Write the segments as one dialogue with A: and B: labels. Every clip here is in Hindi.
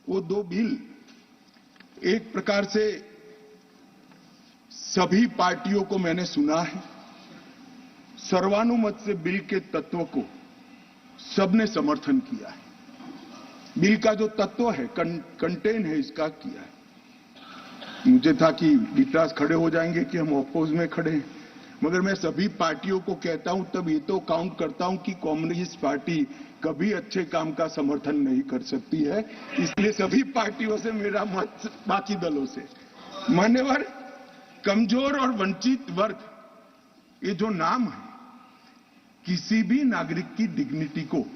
A: वो दो बिल एक प्रकार से सभी पार्टियों को मैंने सुना है, सर्वानुमत से बिल के तत्व को सबने समर्थन किया है। बिल का जो तत्व है, कंटेन है, इसका किया है। मुझे था कि विकास खड़े हो जाएंगे कि हम अपोज में खड़े हैं, मगर मैं सभी पार्टियों को कहता हूं, तब ये तो काउंट करता हूं कि कम्युनिस्ट पार्टी कभी अच्छे काम का समर्थन नहीं कर सकती है, इसलिए सभी पार्टियों से मेरा मत बाकी दलों से। मान्यवर, कमजोर और वंचित वर्ग, ये जो नाम है, किसी भी नागरिक की डिग्निटी को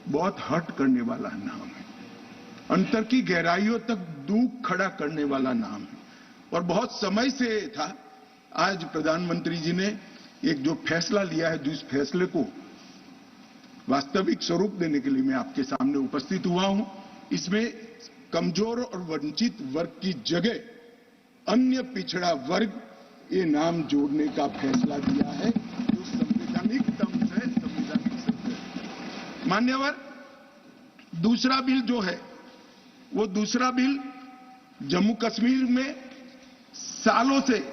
A: बहुत हर्ट करने वाला नाम है, अंतर की गहराइयों तक दुख खड़ा करने वाला नाम है। और बहुत समय से था, आज प्रधानमंत्री जी ने एक जो फैसला लिया है, जिस फैसले को वास्तविक स्वरूप देने के लिए मैं आपके सामने उपस्थित हुआ हूं, इसमें कमजोर और वंचित वर्ग की जगह अन्य पिछड़ा वर्ग ये नाम जोड़ने का फैसला दिया है, जो संवैधानिक दम से संवैधानिक सत्य। मान्यवर, दूसरा बिल जो है, वो दूसरा बिल जम्मू कश्मीर में सालों से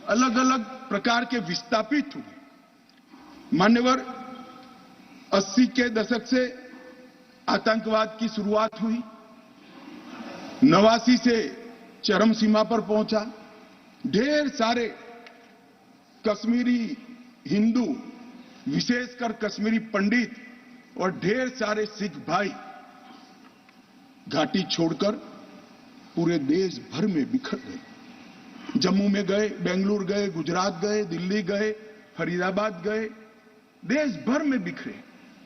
A: अलग अलग प्रकार के विस्थापित हुए। मान्यवर, 80 के दशक से आतंकवाद की शुरुआत हुई, 89 से चरम सीमा पर पहुंचा। ढेर सारे कश्मीरी हिंदू, विशेषकर कश्मीरी पंडित और ढेर सारे सिख भाई घाटी छोड़कर पूरे देश भर में बिखर गए। जम्मू में गए, बेंगलुरु गए, गुजरात गए, दिल्ली गए, फरीदाबाद गए, देश भर में बिखरे।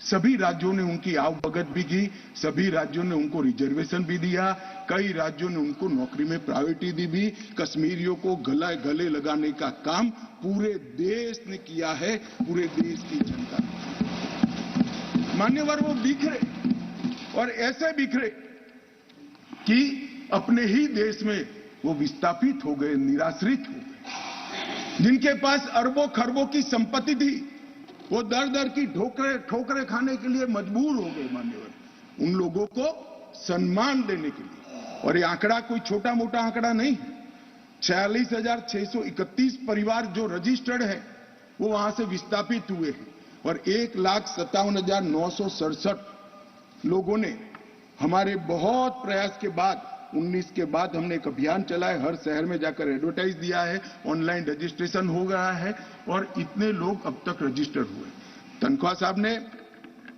A: सभी राज्यों ने उनकी आवभगत भी की, सभी राज्यों ने उनको रिजर्वेशन भी दिया, कई राज्यों ने उनको नौकरी में प्रायोरिटी दी भी। कश्मीरियों को गले लगाने का काम पूरे देश ने किया है, पूरे देश की जनता ने। मान्यवर, वो बिखरे और ऐसे बिखरे कि अपने ही देश में वो विस्थापित हो गए, निराश्रित हो गए। जिनके पास अरबों खरबों की संपत्ति थी, वो दर दर की ठोकरें खाने के लिए मजबूर हो गए। मान्यवर, उन लोगों को सम्मान देने के लिए, और ये आंकड़ा कोई छोटा मोटा आंकड़ा नहीं है, 46,631 परिवार जो रजिस्टर्ड है वो वहां से विस्थापित हुए हैं, और 1,57,967 लोगों ने हमारे बहुत प्रयास के बाद 19 के बाद हमने एक अभियान चलाया, हर शहर में जाकर एडवर्टाइज दिया है, ऑनलाइन रजिस्ट्रेशन हो गया है, और इतने लोग अब तक रजिस्टर्ड हुए। तनख्वाह साहब ने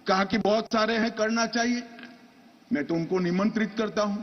A: कहा कि बहुत सारे हैं, करना चाहिए। मैं तो उनको निमंत्रित करता हूं